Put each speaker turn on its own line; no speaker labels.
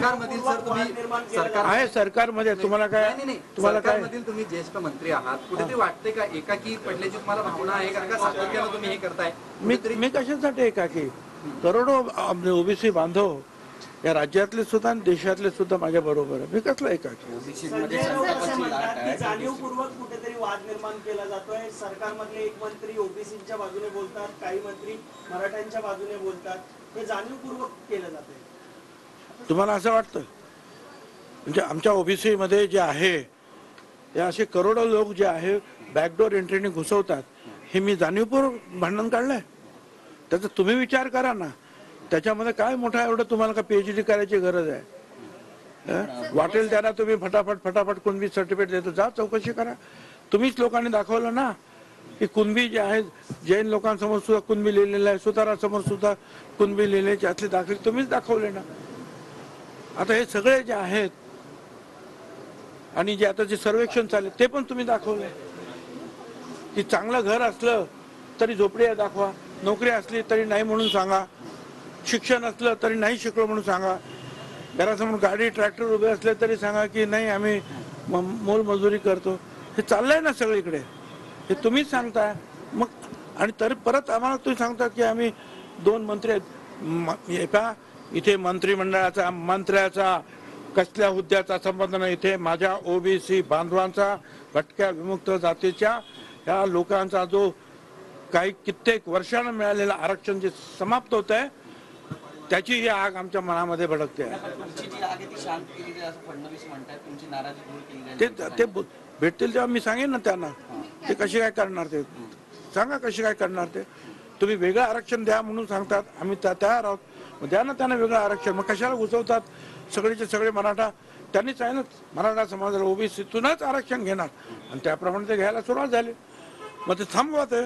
सरकारमधील सर तुम्ही सरकार
आहे सरकारमध्ये तुम्हाला काय तुम्हाला काय
सरकारमधील तुम्ही ज्येष्ठ मंत्री आहात, कुठेतरी वाटते का एकाकी पडल्याची तुम्हाला भावना आहे? कारण का सातत्यानं तुम्ही हे करताय.
मी कशासाठी एकाकी करोडो ओबीसी बांधव या राज्यातले सुद्धा आणि देशातले सुद्धा माझ्या बरोबर आहे. मी कसला एकाकी?
जाणीवपूर्वक कुठेतरी वाद निर्माण केला जातोय. सरकारमधले एक मंत्री ओबीसीच्या बाजूने बोलतात, काही मंत्री मराठ्यांच्या बाजूने बोलतात. हे जाणीवपूर्वक केलं जातंय.
तुम्हाला असं वाटतं? म्हणजे आमच्या ओबीसी मध्ये जे आहे ते असे करोडो लोक जे आहे बॅकडोर एंट्रीने घुसवतात, हे मी जाणीवपूर्वक भांडण काढलंय? त्याचा तुम्ही विचार करा ना. त्याच्यामध्ये काय मोठा एवढं तुम्हाला का पीएचडी करायची गरज आहे? वाटेल त्यांना तुम्ही फटाफट कुणबी सर्टिफिकेट देतो. जा चौकशी करा. तुम्हीच लोकांनी दाखवलं ना की कुणबी जे आहे जैन लोकांसमोर सुद्धा कुणबी लिहिलेलं आहे, सुतारासमोर सुद्धा कुणबी लिहिलेले त्यातले दाखले तुम्हीच दाखवले ना. आता हे सगळे जे आहेत आणि जे आता जे सर्वेक्षण चालले ते पण तुम्ही दाखवले की चांगलं घर असलं तरी झोपडी दाखवा, नोकरी असली तरी नाही म्हणून सांगा, शिक्षण असलं तरी नाही शिकलो म्हणून सांगा, घरासमोर गाडी ट्रॅक्टर उभे असले तरी सांगा की नाही आम्ही मोलमजुरी करतो. हे चाललंय ना सगळीकडे. हे तुम्हीच सांगताय मग. आणि तरी परत आम्हाला तुम्ही सांगता की आम्ही 2 मंत्री आहेत. इथे मंत्रिमंडळाचा मंत्र्याचा कसल्या हुद्द्याचा संबंध नाही. इथे माझ्या ओबीसी बांधवांचा, भटक्या विमुक्त जातीच्या या लोकांचा जो काही कित्येक वर्षानं मिळालेलं आरक्षण जे समाप्त होत आहे त्याची ही आग आमच्या मनामध्ये भडकते आहे. ते भेटतील तेव्हा मी सांगेन ना त्यांना. ते कशी काय करणार ते सांगा, कशी काय करणार ते. तुम्ही वेगळं आरक्षण द्या म्हणून सांगतात, आम्ही तयार आहोत. मग द्या ना त्यांना वेगळं आरक्षण. मग कशाला घुसवतात सगळेचे सगळे मराठा? त्यांनीच आहे ना मराठा समाजाला ओबीसीतूनच आरक्षण घेणार आणि त्याप्रमाणे ते घ्यायला सुरुवात झाली. मग ते थांबवा ते.